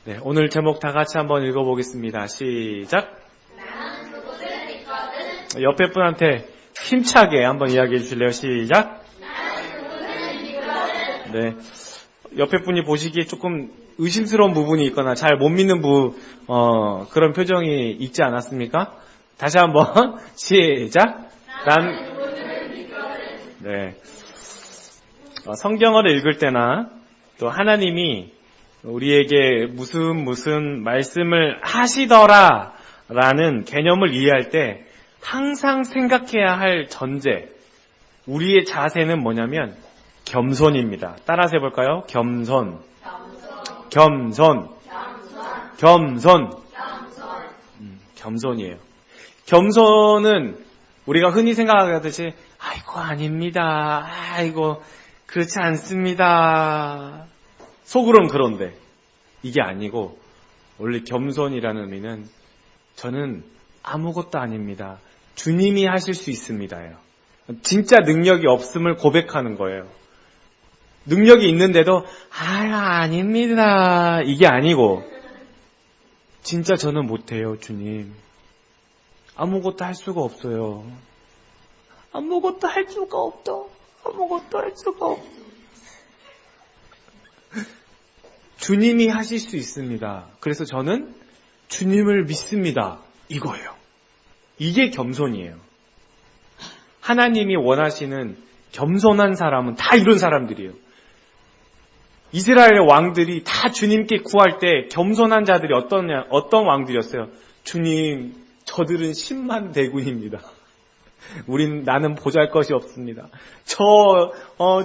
네, 오늘 제목 다 같이 한번 읽어보겠습니다. 시작. 나는 그곳을 믿거든. 옆에 분한테 힘차게 한번 이야기해 주실래요? 시작. 나는 그곳을 믿거든. 네, 옆에 분이 보시기에 조금 의심스러운 부분이 있거나 잘 못 믿는 그런 표정이 있지 않았습니까? 다시 한번 시작. 나는 그곳을 믿거든. 네, 성경을 읽을 때나 또 하나님이 우리에게 무슨 말씀을 하시더라 라는 개념을 이해할 때 항상 생각해야 할 전제, 우리의 자세는 뭐냐면 겸손입니다. 따라서 해볼까요? 겸손. 겸손이에요. 겸손은 우리가 흔히 생각하듯이 아이고 아닙니다. 아이고 그렇지 않습니다. 속으로는 그런데 이게 아니고 원래 겸손이라는 의미는 저는 아무것도 아닙니다. 주님이 하실 수 있습니다예요. 진짜 능력이 없음을 고백하는 거예요. 능력이 있는데도 아닙니다. 이게 아니고 진짜 저는 못해요, 주님. 아무것도 할 수가 없어요. 아무것도 할 수가 없어. 주님이 하실 수 있습니다. 그래서 저는 주님을 믿습니다. 이거예요. 이게 겸손이에요. 하나님이 원하시는 겸손한 사람은 다 이런 사람들이에요. 이스라엘 왕들이 다 주님께 구할 때 겸손한 자들이 어떤 왕들이었어요? 주님, 저들은 10만 대군입니다. 나는 보잘것이 없습니다.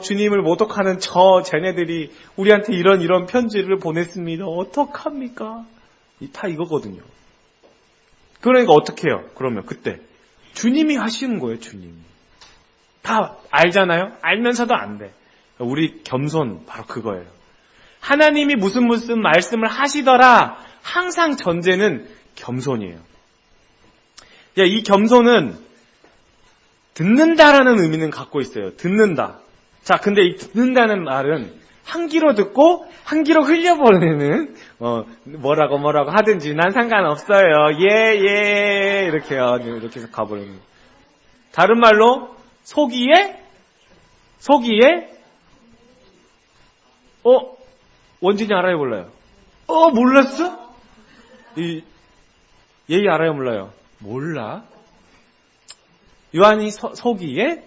주님을 모독하는 쟤네들이 우리한테 이런 편지를 보냈습니다. 어떡합니까? 다 이거거든요. 그러니까 어떻게 해요? 그러면 그때 주님이 하시는 거예요, 주님이. 다 알잖아요? 알면서도 안 돼. 우리 겸손 바로 그거예요. 하나님이 무슨 말씀을 하시더라. 항상 전제는 겸손이에요. 이 겸손은 듣는다라는 의미는 갖고 있어요. 듣는다. 자, 근데 이 듣는다는 말은 한 귀로 듣고 한 귀로 흘려보내는 뭐라고 하든지 난 상관없어요. 예 이렇게 해서 가버리는. 다른 말로 속이에 원진이 알아요, 몰라요? 몰랐어? 예의 알아요, 몰라요? 몰라. 요한이 속이에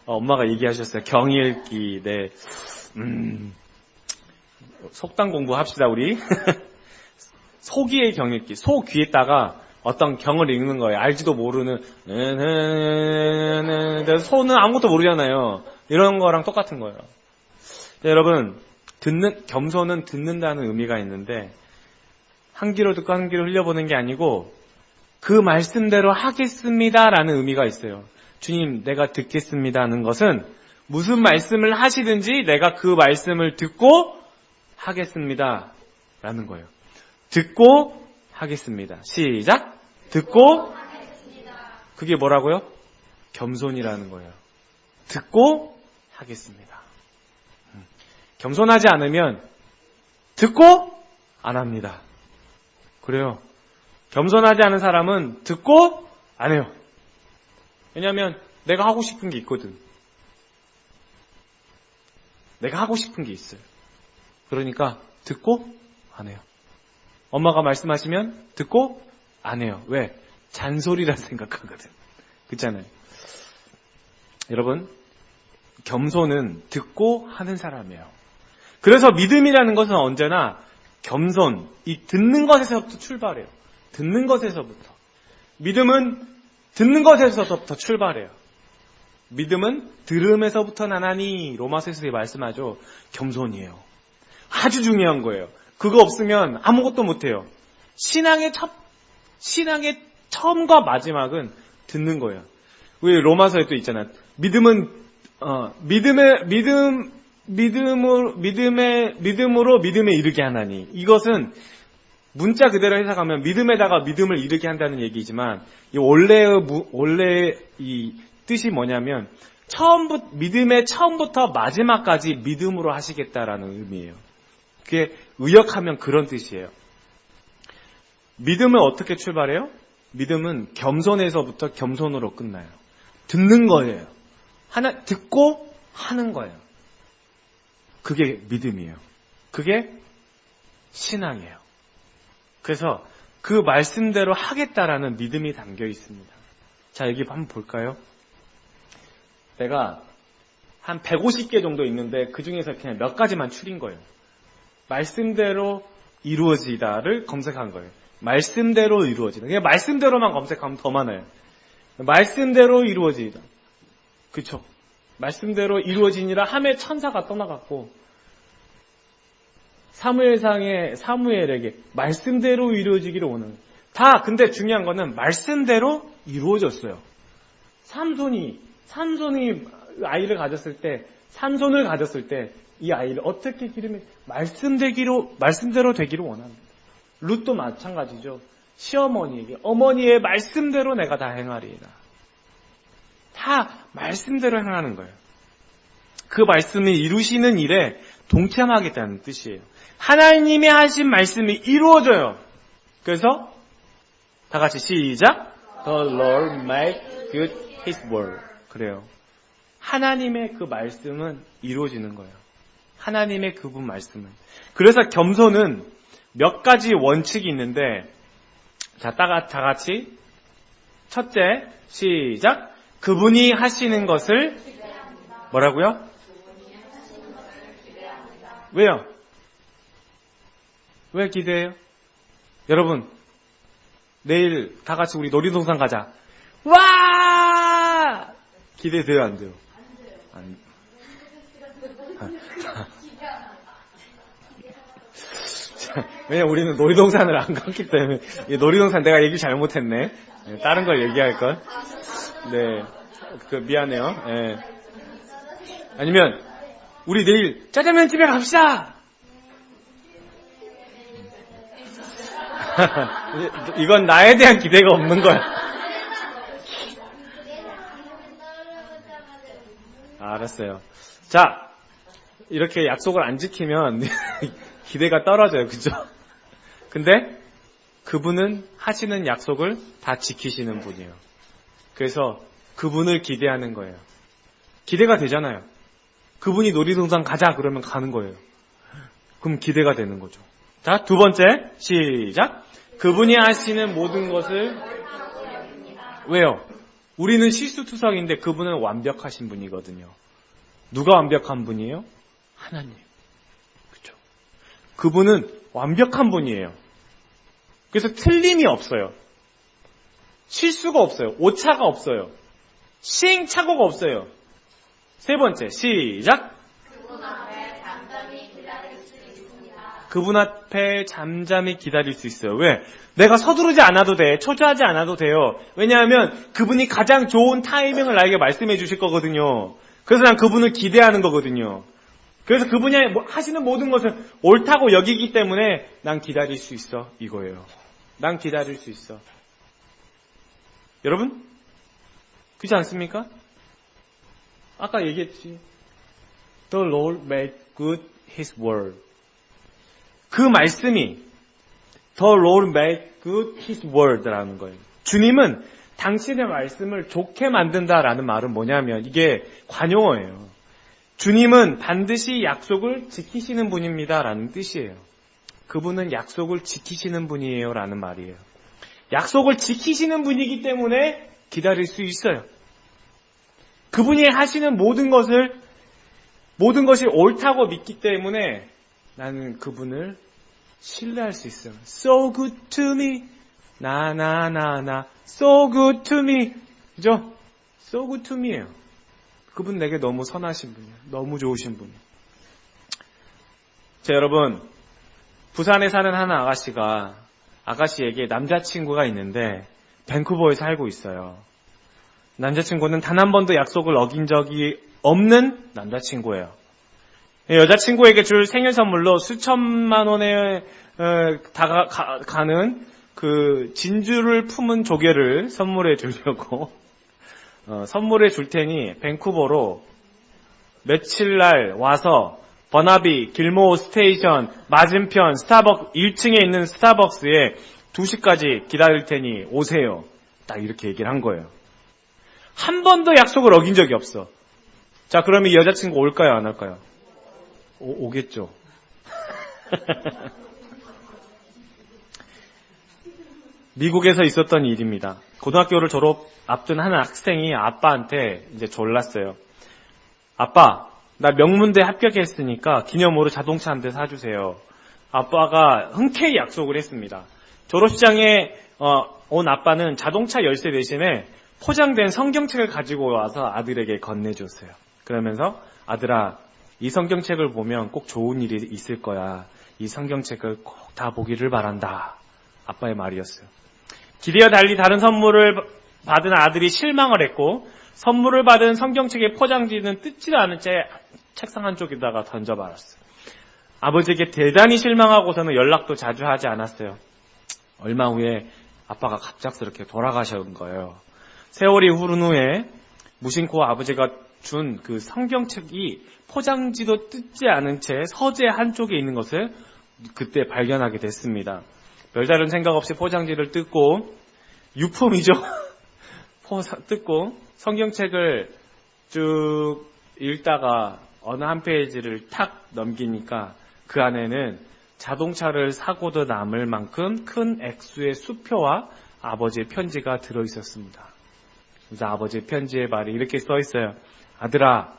엄마가 얘기하셨어요. 경읽기. 네. 속담 공부합시다, 우리. 속이의 경읽기. 소 귀에다가 어떤 경을 읽는 거예요. 알지도 모르는. 소는 아무것도 모르잖아요. 이런 거랑 똑같은 거예요. 네, 여러분, 겸손은 듣는다는 의미가 있는데, 한 귀로 듣고 한 귀로 흘려보는 게 아니고, 그 말씀대로 하겠습니다라는 의미가 있어요. 주님, 내가 듣겠습니다는 것은 무슨 말씀을 하시든지 내가 그 말씀을 듣고 하겠습니다라는 거예요. 듣고 하겠습니다. 시작. 듣고 그게 뭐라고요? 겸손이라는 거예요. 듣고 하겠습니다. 겸손하지 않으면 듣고 안 합니다. 그래요. 겸손하지 않은 사람은 듣고 안 해요. 왜냐하면 내가 하고 싶은 게 있거든. 내가 하고 싶은 게 있어요. 그러니까 듣고 안 해요. 엄마가 말씀하시면 듣고 안 해요. 왜? 잔소리라 생각하거든. 그렇잖아요. 여러분, 겸손은 듣고 하는 사람이에요. 그래서 믿음이라는 것은 언제나 겸손, 이 듣는 것에서부터 출발해요. 듣는 것에서부터. 믿음은 듣는 것에서부터 출발해요. 믿음은 들음에서부터 나나니 로마서에서 말씀하죠. 겸손이에요. 아주 중요한 거예요. 그거 없으면 아무것도 못해요. 신앙의 처음과 마지막은 듣는 거예요. 왜 로마서에 또 있잖아요. 믿음으로 믿음에 이르게 하나니. 이것은 문자 그대로 해석하면 믿음에다가 믿음을 이르게 한다는 얘기지만 원래 이 뜻이 뭐냐면 믿음의 처음부터 마지막까지 믿음으로 하시겠다라는 의미예요. 그게 의역하면 그런 뜻이에요. 믿음은 어떻게 출발해요? 믿음은 겸손에서부터 겸손으로 끝나요. 듣는 거예요. 하나 듣고 하는 거예요. 그게 믿음이에요. 그게 신앙이에요. 그래서 그 말씀대로 하겠다라는 믿음이 담겨 있습니다. 자, 여기 한번 볼까요? 내가 한 150개 정도 있는데 그 중에서 그냥 몇 가지만 추린 거예요. 말씀대로 이루어지다를 검색한 거예요. 말씀대로 이루어지다. 그냥 말씀대로만 검색하면 더 많아요. 말씀대로 이루어지다. 그쵸? 말씀대로 이루어지니라 함에 천사가 떠나갔고, 사무엘상의 사무엘에게 말씀대로 이루어지기를 원하는. 다 근데 중요한 거는 말씀대로 이루어졌어요. 삼손이 아이를 가졌을 때, 삼손을 가졌을 때 이 아이를 어떻게 기르면 말씀대로 되기를 원합니다. 룻도 마찬가지죠. 시어머니에게 어머니의 말씀대로 내가 다 행하리이다. 다 말씀대로 행하는 거예요. 그 말씀이 이루시는 일에 동참하겠다는 뜻이에요. 하나님이 하신 말씀이 이루어져요. 그래서 다 같이 시작. The Lord made good His word. 그래요. 하나님의 그 말씀은 이루어지는 거예요. 하나님의 그분 말씀은. 그래서 겸손은 몇 가지 원칙이 있는데, 자, 다 같이 첫째 시작. 그분이 하시는 것을 뭐라고요? 왜요? 왜 기대해요? 여러분, 내일 다 같이 우리 놀이동산 가자. 와! 기대돼요, 안 돼요? 안 돼요. 왜냐면 우리는 놀이동산을 안 갔기 때문에. 놀이동산 내가 얘기 잘못했네. 다른 걸 얘기할걸. 네. 미안해요. 네. 아니면, 우리 내일 짜장면 집에 갑시다! 이건 나에 대한 기대가 없는 거야. 알았어요. 자, 이렇게 약속을 안 지키면 기대가 떨어져요. 그죠? 근데 그분은 하시는 약속을 다 지키시는 분이에요. 그래서 그분을 기대하는 거예요. 기대가 되잖아요. 그분이 놀이동산 가자 그러면 가는 거예요. 그럼 기대가 되는 거죠. 자, 두 번째 시작. 그분이 하시는 모든 것을 왜요? 우리는 실수투성인데 그분은 완벽하신 분이거든요. 누가 완벽한 분이에요? 하나님. 그렇죠? 그분은 완벽한 분이에요. 그래서 틀림이 없어요. 실수가 없어요. 오차가 없어요. 시행착오가 없어요. 세 번째 시작. 그분 앞에 잠잠히 기다릴 수 있어요. 왜? 내가 서두르지 않아도 돼. 초조하지 않아도 돼요. 왜냐하면 그분이 가장 좋은 타이밍을 나에게 말씀해 주실 거거든요. 그래서 난 그분을 기대하는 거거든요. 그래서 그분이 하시는 모든 것을 옳다고 여기기 때문에 난 기다릴 수 있어. 이거예요. 난 기다릴 수 있어. 여러분? 그렇지 않습니까? 아까 얘기했지. The Lord made good His word. 그 말씀이 The Lord made good His word라는 거예요. 주님은 당신의 말씀을 좋게 만든다라는 말은 뭐냐면 이게 관용어예요. 주님은 반드시 약속을 지키시는 분입니다라는 뜻이에요. 그분은 약속을 지키시는 분이에요 라는 말이에요. 약속을 지키시는 분이기 때문에 기다릴 수 있어요. 그분이 하시는 모든 것이 옳다고 믿기 때문에 나는 그분을 신뢰할 수 있어요. So good to me. 나나나나. So good to me. 그죠? So good to me예요. 그분 내게 너무 선하신 분이에요. 너무 좋으신 분이에요. 자, 여러분. 부산에 사는 한 아가씨에게 남자친구가 있는데 밴쿠버에 살고 있어요. 남자친구는 단 한 번도 약속을 어긴 적이 없는 남자친구예요. 여자친구에게 줄 생일 선물로 수천만 원에 가는 그 진주를 품은 조개를 선물해 주려고 선물해 줄 테니 밴쿠버로 며칠 날 와서 버나비, 길모어 스테이션, 맞은편, 스타벅 1층에 있는 스타벅스에 2시까지 기다릴 테니 오세요. 딱 이렇게 얘기를 한 거예요. 한 번도 약속을 어긴 적이 없어. 자, 그러면 이 여자친구 올까요, 안 올까요? 오겠죠. 미국에서 있었던 일입니다. 고등학교를 졸업 앞둔 한 학생이 아빠한테 이제 졸랐어요. 아빠, 나 명문대 합격했으니까 기념으로 자동차 한 대 사주세요. 아빠가 흔쾌히 약속을 했습니다. 졸업식장에 온 아빠는 자동차 열쇠 대신에 포장된 성경책을 가지고 와서 아들에게 건네줬어요. 그러면서 아들아, 이 성경책을 보면 꼭 좋은 일이 있을 거야. 이 성경책을 꼭 다 보기를 바란다. 아빠의 말이었어요. 기대와 달리 다른 선물을 받은 아들이 실망을 했고 선물을 받은 성경책의 포장지는 뜯지도 않은 채 책상 한쪽에다가 던져버렸어요. 아버지에게 대단히 실망하고서는 연락도 자주 하지 않았어요. 얼마 후에 아빠가 갑작스럽게 돌아가신 거예요. 세월이 흐른 후에 무심코 아버지가 준 그 성경책이 포장지도 뜯지 않은 채 서재 한쪽에 있는 것을 그때 발견하게 됐습니다. 별다른 생각 없이 포장지를 뜯고 유품이죠. 뜯고 성경책을 쭉 읽다가 어느 한 페이지를 탁 넘기니까 그 안에는 자동차를 사고도 남을 만큼 큰 액수의 수표와 아버지의 편지가 들어있었습니다. 그래서 아버지의 편지의 말이 이렇게 써 있어요. 아들아,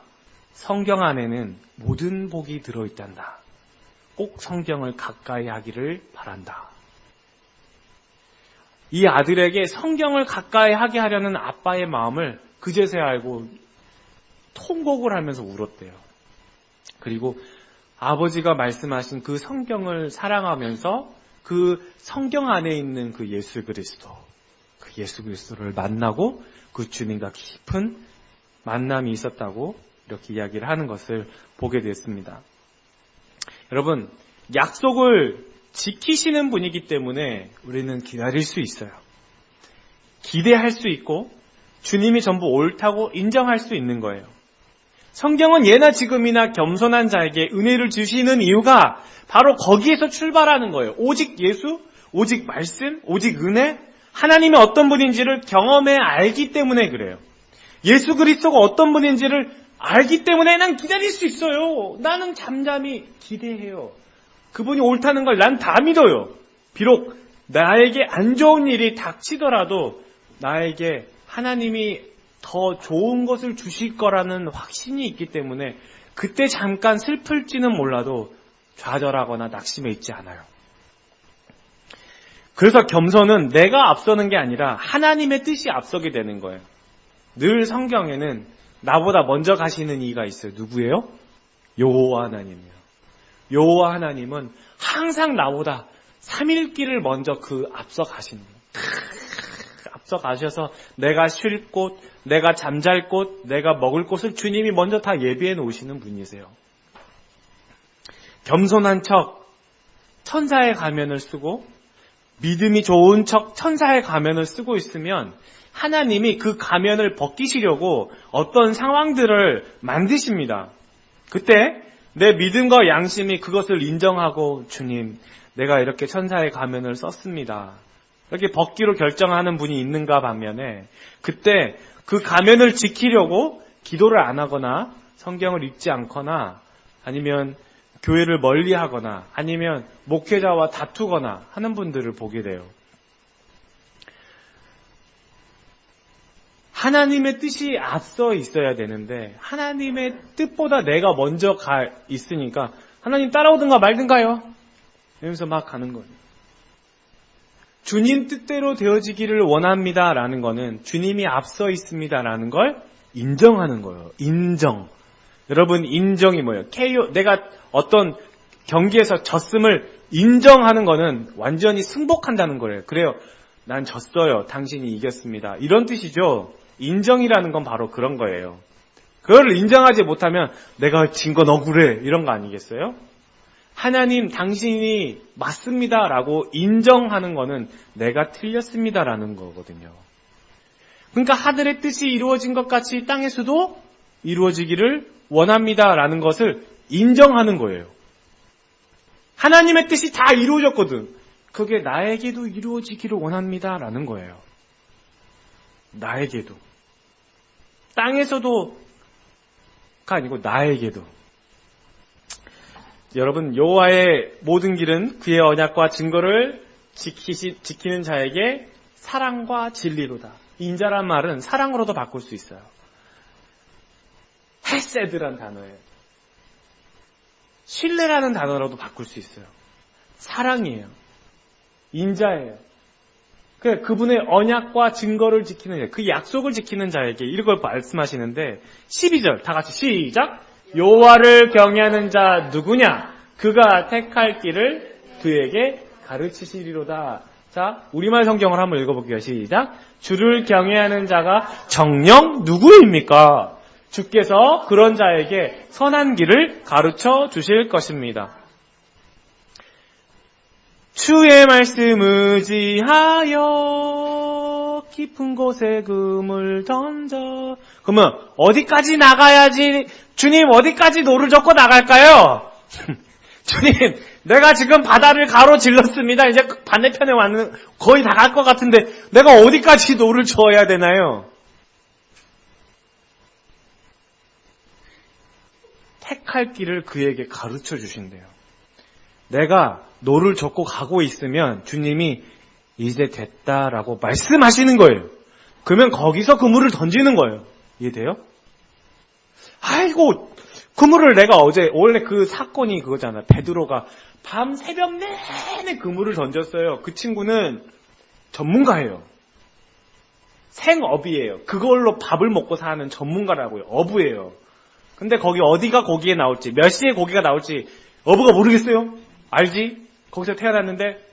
성경 안에는 모든 복이 들어있단다. 꼭 성경을 가까이 하기를 바란다. 이 아들에게 성경을 가까이 하게 하려는 아빠의 마음을 그제서야 알고 통곡을 하면서 울었대요. 그리고 아버지가 말씀하신 그 성경을 사랑하면서 그 성경 안에 있는 그 예수 그리스도를 만나고 그 주님과 깊은 만남이 있었다고 이렇게 이야기를 하는 것을 보게 됐습니다. 여러분, 약속을 지키시는 분이기 때문에 우리는 기다릴 수 있어요. 기대할 수 있고 주님이 전부 옳다고 인정할 수 있는 거예요. 성경은 예나 지금이나 겸손한 자에게 은혜를 주시는 이유가 바로 거기에서 출발하는 거예요. 오직 예수, 오직 말씀, 오직 은혜, 하나님이 어떤 분인지를 경험해 알기 때문에 그래요. 예수 그리스도가 어떤 분인지를 알기 때문에 난 기다릴 수 있어요. 나는 잠잠히 기대해요. 그분이 옳다는 걸 난 다 믿어요. 비록 나에게 안 좋은 일이 닥치더라도 나에게 하나님이 더 좋은 것을 주실 거라는 확신이 있기 때문에 그때 잠깐 슬플지는 몰라도 좌절하거나 낙심해 있지 않아요. 그래서 겸손은 내가 앞서는 게 아니라 하나님의 뜻이 앞서게 되는 거예요. 늘 성경에는 나보다 먼저 가시는 이가 있어요. 누구예요? 여호와 하나님이에요. 여호와 하나님은 항상 나보다 3일 길을 먼저 앞서 가시는 거예요. 앞서 가셔서 내가 쉴 곳, 내가 잠잘 곳, 내가 먹을 곳을 주님이 먼저 다 예비해 놓으시는 분이세요. 겸손한 척 천사의 가면을 쓰고 믿음이 좋은 척 천사의 가면을 쓰고 있으면 하나님이 그 가면을 벗기시려고 어떤 상황들을 만드십니다. 그때 내 믿음과 양심이 그것을 인정하고 주님, 내가 이렇게 천사의 가면을 썼습니다. 이렇게 벗기로 결정하는 분이 있는가 반면에 그때 그 가면을 지키려고 기도를 안 하거나 성경을 읽지 않거나 아니면 교회를 멀리하거나 아니면 목회자와 다투거나 하는 분들을 보게 돼요. 하나님의 뜻이 앞서 있어야 되는데 하나님의 뜻보다 내가 먼저 가 있으니까 하나님 따라오든가 말든가요? 이러면서 막 가는 거예요. 주님 뜻대로 되어지기를 원합니다라는 거는 주님이 앞서 있습니다라는 걸 인정하는 거예요. 인정. 여러분, 인정이 뭐예요? 내가 어떤 경기에서 졌음을 인정하는 거는 완전히 승복한다는 거예요. 그래요. 난 졌어요. 당신이 이겼습니다. 이런 뜻이죠. 인정이라는 건 바로 그런 거예요. 그걸 인정하지 못하면 내가 진 건 억울해. 이런 거 아니겠어요? 하나님, 당신이 맞습니다라고 인정하는 거는 내가 틀렸습니다라는 거거든요. 그러니까 하늘의 뜻이 이루어진 것 같이 땅에서도 이루어지기를 원합니다라는 것을 인정하는 거예요. 하나님의 뜻이 다 이루어졌거든. 그게 나에게도 이루어지기를 원합니다. 라는 거예요. 나에게도. 땅에서도가 아니고 나에게도. 여러분, 여호와의 모든 길은 그의 언약과 증거를 지키는 자에게 사랑과 진리로다. 인자란 말은 사랑으로도 바꿀 수 있어요. 헤세드란 단어예요. 신뢰라는 단어로도 바꿀 수 있어요. 사랑이에요. 인자예요. 그분의 언약과 증거를 지키는 자, 그 약속을 지키는 자에게 이걸 말씀하시는데 12절 다 같이 시작. 여호와를 경외하는 자 누구냐? 그가 택할 길을 그에게 가르치시리로다. 자, 우리말 성경을 한번 읽어볼게요. 시작. 주를 경외하는 자가 정녕 누구입니까? 주께서 그런 자에게 선한 길을 가르쳐 주실 것입니다. 주의 말씀 의지하여 깊은 곳에 그물 던져. 그러면 어디까지 나가야지, 주님 어디까지 노를 젓고 나갈까요? 주님, 내가 지금 바다를 가로질렀습니다. 이제 반대편에 왔는, 거의 다 갈 것 같은데 내가 어디까지 노를 저어야 되나요? 택할 길을 그에게 가르쳐 주신대요. 내가 노를 젓고 가고 있으면 주님이 이제 됐다라고 말씀하시는 거예요. 그러면 거기서 그물을 던지는 거예요. 이해돼요? 아이고, 그물을 내가 원래 그 사건이 그거잖아. 베드로가 밤 새벽 내내 그물을 던졌어요. 그 친구는 전문가예요. 생업이에요. 그걸로 밥을 먹고 사는 전문가라고요. 어부예요. 근데 어디가 고기에 나올지, 몇 시에 고기가 나올지 어부가 모르겠어요. 알지? 거기서 태어났는데,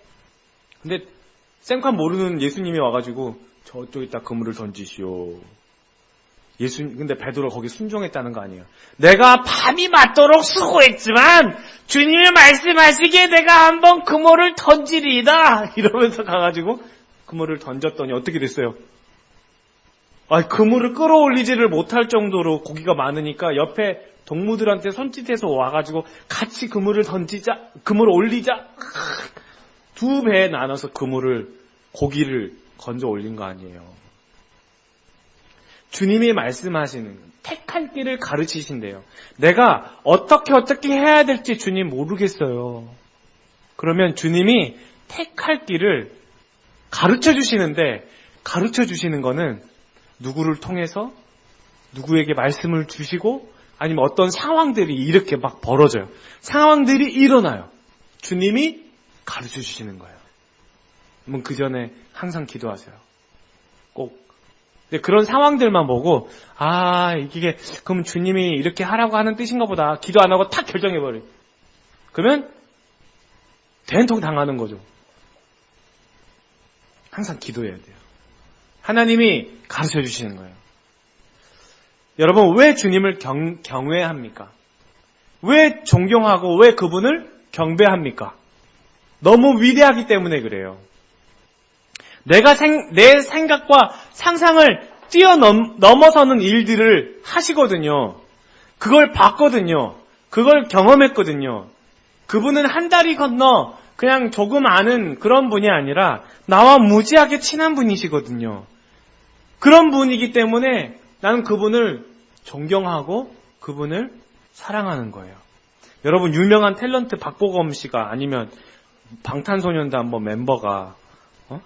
근데 생판 모르는 예수님이 와가지고 저쪽에다 그물을 던지시오. 근데 베드로 거기 순종했다는 거 아니에요. 내가 밤이 맞도록 수고했지만 주님이 말씀하시기에 내가 한번 그물을 던지리이다. 이러면서 가가지고 그물을 던졌더니 어떻게 됐어요? 그물을 끌어올리지를 못할 정도로 고기가 많으니까 옆에 동무들한테 손짓해서 와가지고 같이 그물을 올리자. 2배 나눠서 고기를 건져 올린 거 아니에요. 주님이 말씀하시는 택할 길을 가르치신대요. 내가 어떻게 해야 될지 주님 모르겠어요. 그러면 주님이 택할 길을 가르쳐 주시는데, 가르쳐 주시는 거는 누구를 통해서 누구에게 말씀을 주시고 아니면 어떤 상황들이 이렇게 막 벌어져요. 상황들이 일어나요. 주님이 가르쳐 주시는 거예요. 그러면 그 전에 항상 기도하세요. 꼭. 근데 그런 상황들만 보고 이게 그럼 주님이 이렇게 하라고 하는 뜻인가 보다. 기도 안 하고 탁 결정해버려요. 그러면 된통 당하는 거죠. 항상 기도해야 돼요. 하나님이 가르쳐 주시는 거예요. 여러분, 왜 주님을 경외합니까? 왜 존경하고 왜 그분을 경배합니까? 너무 위대하기 때문에 그래요. 내 생각과 상상을 뛰어넘어서는 일들을 하시거든요. 그걸 봤거든요. 그걸 경험했거든요. 그분은 한 다리 건너 그냥 조금 아는 그런 분이 아니라 나와 무지하게 친한 분이시거든요. 그런 분이기 때문에 나는 그분을 존경하고 그분을 사랑하는 거예요. 여러분, 유명한 탤런트 박보검 씨가 아니면 방탄소년단 멤버가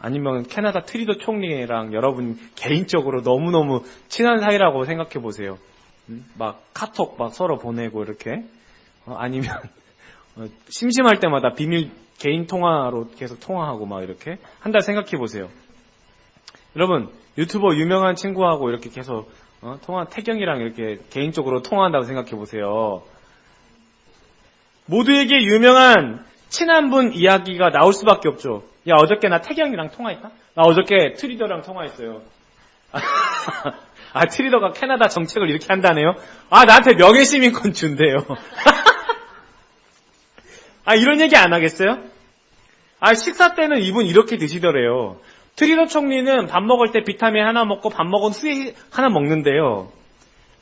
아니면 캐나다 트리도 총리랑 여러분 개인적으로 너무너무 친한 사이라고 생각해 보세요. 막 카톡 막 서로 보내고 이렇게 아니면 심심할 때마다 비밀 개인 통화로 계속 통화하고 막 이렇게 한다 생각해 보세요. 여러분, 유튜버 유명한 친구하고 이렇게 계속 태경이랑 이렇게 개인적으로 통화한다고 생각해 보세요. 모두에게 유명한 친한 분 이야기가 나올 수밖에 없죠. 야, 어저께 나 태경이랑 통화했다? 나 어저께 트리더랑 통화했어요. 트리더가 캐나다 정책을 이렇게 한다네요? 나한테 명예시민권 준대요. 이런 얘기 안 하겠어요? 식사 때는 이분 이렇게 드시더래요. 트리더 총리는 밥 먹을 때 비타민 하나 먹고 밥 먹은 후에 하나 먹는데요.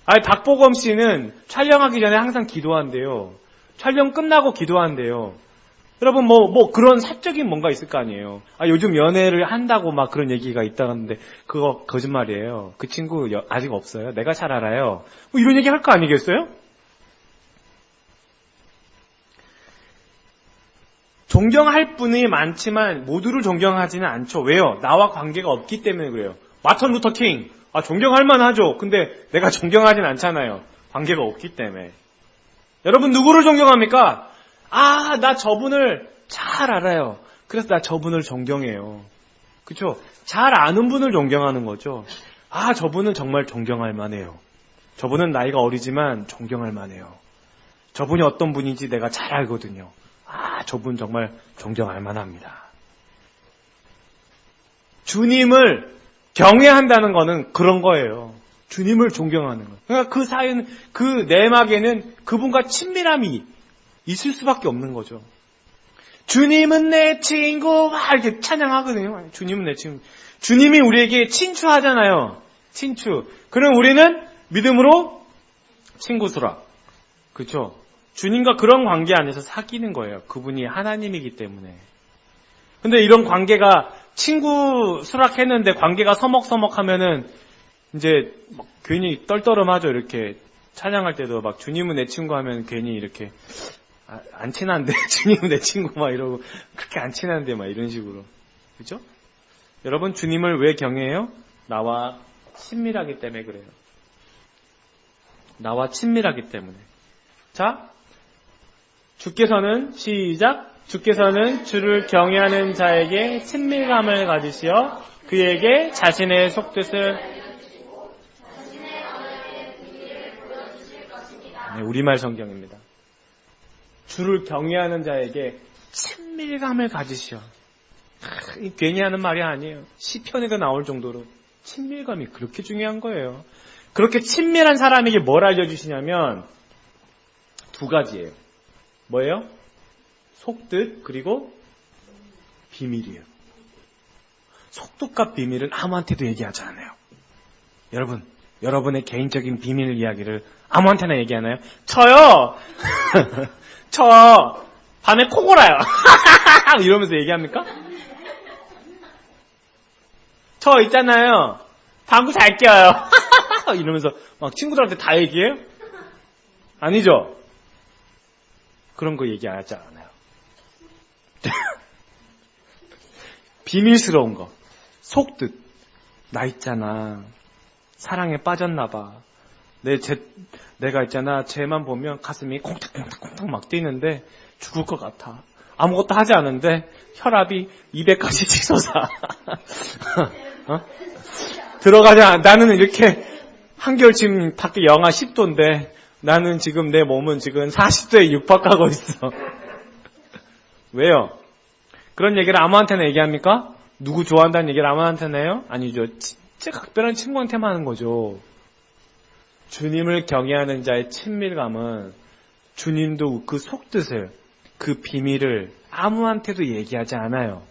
박보검 씨는 촬영하기 전에 항상 기도한대요. 촬영 끝나고 기도한대요. 여러분, 그런 사적인 뭔가 있을 거 아니에요. 요즘 연애를 한다고 막 그런 얘기가 있다는데, 그거 거짓말이에요. 그 친구 아직 없어요. 내가 잘 알아요. 이런 얘기 할 거 아니겠어요? 존경할 분이 많지만 모두를 존경하지는 않죠. 왜요? 나와 관계가 없기 때문에 그래요. 마틴 루터 킹. 존경할 만하죠. 근데 내가 존경하진 않잖아요. 관계가 없기 때문에. 여러분, 누구를 존경합니까? 나 저분을 잘 알아요. 그래서 나 저분을 존경해요. 그쵸? 잘 아는 분을 존경하는 거죠. 저분은 정말 존경할 만해요. 저분은 나이가 어리지만 존경할 만해요. 저분이 어떤 분인지 내가 잘 알거든요. 저분 정말 존경할 만합니다. 주님을 경외한다는 거는 그런 거예요. 주님을 존경하는 거. 그러니까 그 사이는, 그 내막에는 그분과 친밀함이 있을 수밖에 없는 거죠. 주님은 내 친구, 막 이렇게 찬양하거든요. 주님은 내 친구. 주님이 우리에게 친추하잖아요. 친추. 그럼 우리는 믿음으로 친구수라. 그렇죠? 주님과 그런 관계 안에서 사귀는 거예요. 그분이 하나님이기 때문에. 근데 이런 관계가 친구 수락했는데 관계가 서먹서먹하면은 이제 막 괜히 떨떠름하죠. 이렇게 찬양할 때도 막 주님은 내 친구 하면 괜히 이렇게 안 친한데 주님은 내 친구 막 이러고 그렇게 안 친한데 막 이런 식으로. 그죠? 여러분, 주님을 왜 경외해요? 나와 친밀하기 때문에 그래요. 나와 친밀하기 때문에. 자, 주께서는 시작. 주께서는 주를 경외하는 자에게 친밀감을 가지시어 그에게 자신의 속뜻을 우리말 성경입니다. 주를 경외하는 자에게 친밀감을 가지시어. 괜히 하는 말이 아니에요. 시편에도 나올 정도로 친밀감이 그렇게 중요한 거예요. 그렇게 친밀한 사람에게 뭘 알려주시냐면 두 가지예요. 뭐예요? 속뜻 그리고 비밀이에요. 속뜻과 비밀은 아무한테도 얘기하지 않아요. 여러분, 여러분의 개인적인 비밀 이야기를 아무한테나 얘기하나요? 저요! 저 밤에 코 골아요. 이러면서 얘기합니까? 저 있잖아요. 방구 잘 껴요. 이러면서 막 친구들한테 다 얘기해요? 아니죠? 그런 거 얘기하지 않아요. 비밀스러운 거. 속뜻. 나 있잖아. 사랑에 빠졌나봐. 내가 있잖아. 쟤만 보면 가슴이 콩닥콩닥콩닥 막 뛰는데 죽을 것 같아. 아무것도 하지 않은데 혈압이 200까지 치솟아. 들어가자. 나는 이렇게 한겨울 지금 밖에 영하 10도인데 나는 지금 내 몸은 지금 40도에 육박하고 있어. 왜요? 그런 얘기를 아무한테나 얘기합니까? 누구 좋아한다는 얘기를 아무한테나 해요? 아니죠. 진짜 각별한 친구한테만 하는 거죠. 주님을 경외하는 자의 친밀감은 주님도 그 속뜻을, 그 비밀을 아무한테도 얘기하지 않아요.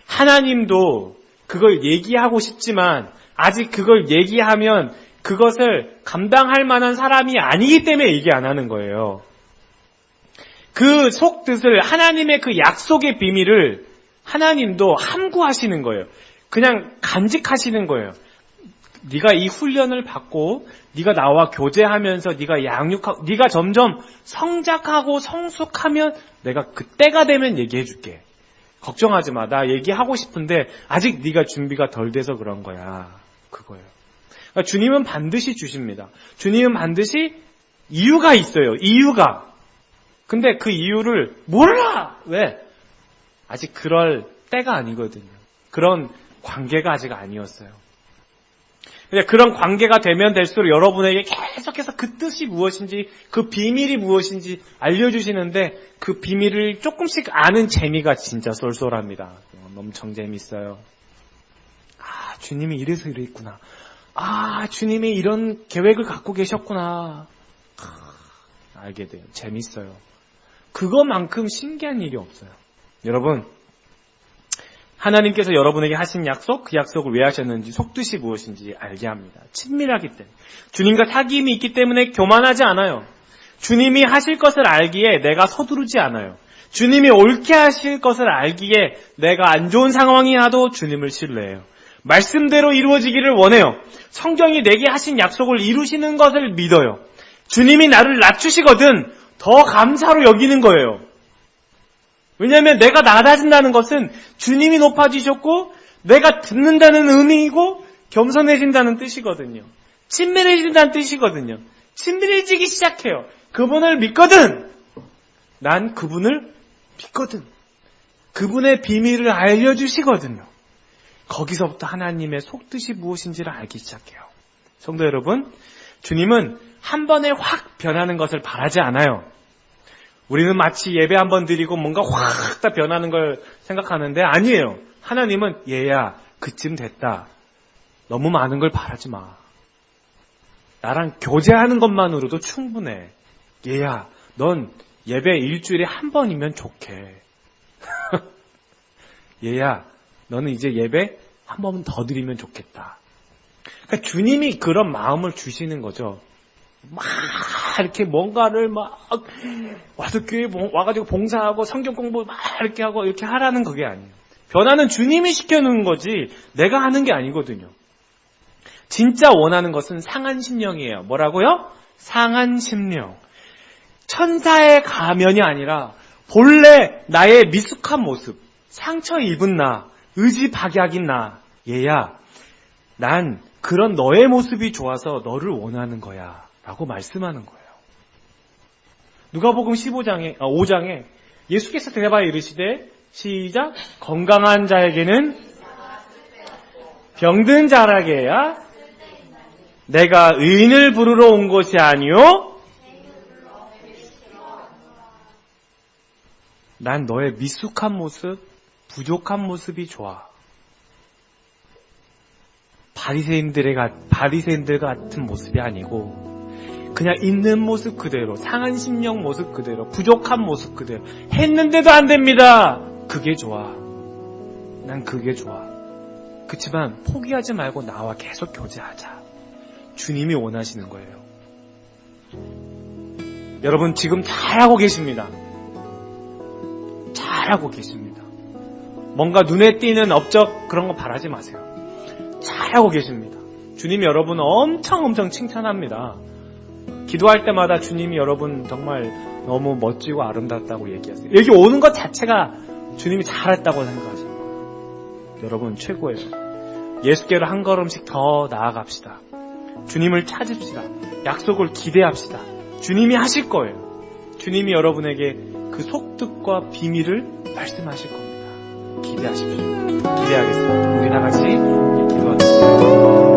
하나님도 그걸 얘기하고 싶지만 아직 그걸 얘기하면 그것을 감당할 만한 사람이 아니기 때문에 얘기 안 하는 거예요. 그 속뜻을, 하나님의 그 약속의 비밀을 하나님도 함구하시는 거예요. 그냥 간직하시는 거예요. 네가 이 훈련을 받고 네가 나와 교제하면서 네가 점점 성장하고 성숙하면 내가 그때가 되면 얘기해 줄게. 걱정하지 마. 나 얘기하고 싶은데 아직 네가 준비가 덜 돼서 그런 거야. 그거예요. 그러니까 주님은 반드시 주십니다. 주님은 반드시 이유가 있어요. 이유가. 근데 그 이유를 몰라! 왜? 아직 그럴 때가 아니거든요. 그런 관계가 아직 아니었어요. 그런 관계가 되면 될수록 여러분에게 계속해서 그 뜻이 무엇인지, 그 비밀이 무엇인지 알려주시는데 그 비밀을 조금씩 아는 재미가 진짜 쏠쏠합니다. 엄청 재밌어요. 주님이 이래서 이랬구나. 주님이 이런 계획을 갖고 계셨구나. 알게 돼요. 재밌어요. 그것만큼 신기한 일이 없어요. 여러분, 하나님께서 여러분에게 하신 약속, 그 약속을 왜 하셨는지, 속뜻이 무엇인지 알게 합니다. 친밀하기 때문에. 주님과 사귐이 있기 때문에 교만하지 않아요. 주님이 하실 것을 알기에 내가 서두르지 않아요. 주님이 옳게 하실 것을 알기에 내가 안 좋은 상황이 와도 주님을 신뢰해요. 말씀대로 이루어지기를 원해요. 성경이 내게 하신 약속을 이루시는 것을 믿어요. 주님이 나를 낮추시거든 더 감사로 여기는 거예요. 왜냐하면 내가 낮아진다는 것은 주님이 높아지셨고 내가 듣는다는 의미이고 겸손해진다는 뜻이거든요. 친밀해진다는 뜻이거든요. 친밀해지기 시작해요. 그분을 믿거든. 난 그분을 믿거든. 그분의 비밀을 알려주시거든요. 거기서부터 하나님의 속뜻이 무엇인지를 알기 시작해요. 성도 여러분, 주님은 한 번에 확 변하는 것을 바라지 않아요. 우리는 마치 예배 한 번 드리고 뭔가 확 다 변하는 걸 생각하는데 아니에요. 하나님은 얘야 그쯤 됐다. 너무 많은 걸 바라지 마. 나랑 교제하는 것만으로도 충분해. 얘야 넌 예배 일주일에 한 번이면 좋게. 얘야 너는 이제 예배 한 번 더 드리면 좋겠다. 그러니까 주님이 그런 마음을 주시는 거죠. 막 이렇게 뭔가를 막 와서 교회 와가지고 봉사하고 성경 공부 막 이렇게 하고 이렇게 하라는 그게 아니에요. 변화는 주님이 시켜놓은 거지 내가 하는 게 아니거든요. 진짜 원하는 것은 상한 심령이에요. 뭐라고요? 상한 심령. 천사의 가면이 아니라 본래 나의 미숙한 모습, 상처 입은 나, 의지 박약인 나. 얘야 난 그런 너의 모습이 좋아서 너를 원하는 거야 라고 말씀하는 거예요. 누가복음 5장에 예수께서 대답하여 이르시되 시작 건강한 자에게는 병든 자라게야 내가 의인을 부르러 온 것이 아니요 난 너의 미숙한 모습, 부족한 모습이 좋아. 바리새인들 같은 모습이 아니고 그냥 있는 모습 그대로, 상한 심령 모습 그대로, 부족한 모습 그대로 했는데도 안 됩니다. 그게 좋아. 난 그게 좋아. 그치만 포기하지 말고 나와 계속 교제하자. 주님이 원하시는 거예요. 여러분 지금 잘하고 계십니다. 잘하고 계십니다. 뭔가 눈에 띄는 업적 그런 거 바라지 마세요. 잘하고 계십니다. 주님이 여러분 엄청 칭찬합니다. 기도할 때마다 주님이 여러분 정말 너무 멋지고 아름답다고 얘기하세요. 여기 오는 것 자체가 주님이 잘했다고 생각하십니다. 여러분 최고예요. 예수께로 한 걸음씩 더 나아갑시다. 주님을 찾읍시다. 약속을 기대합시다. 주님이 하실 거예요. 주님이 여러분에게 그 속뜻과 비밀을 말씀하실 겁니다. 기대하십시오. 기대하겠습니다. 우리 다 같이 기도하겠습니다.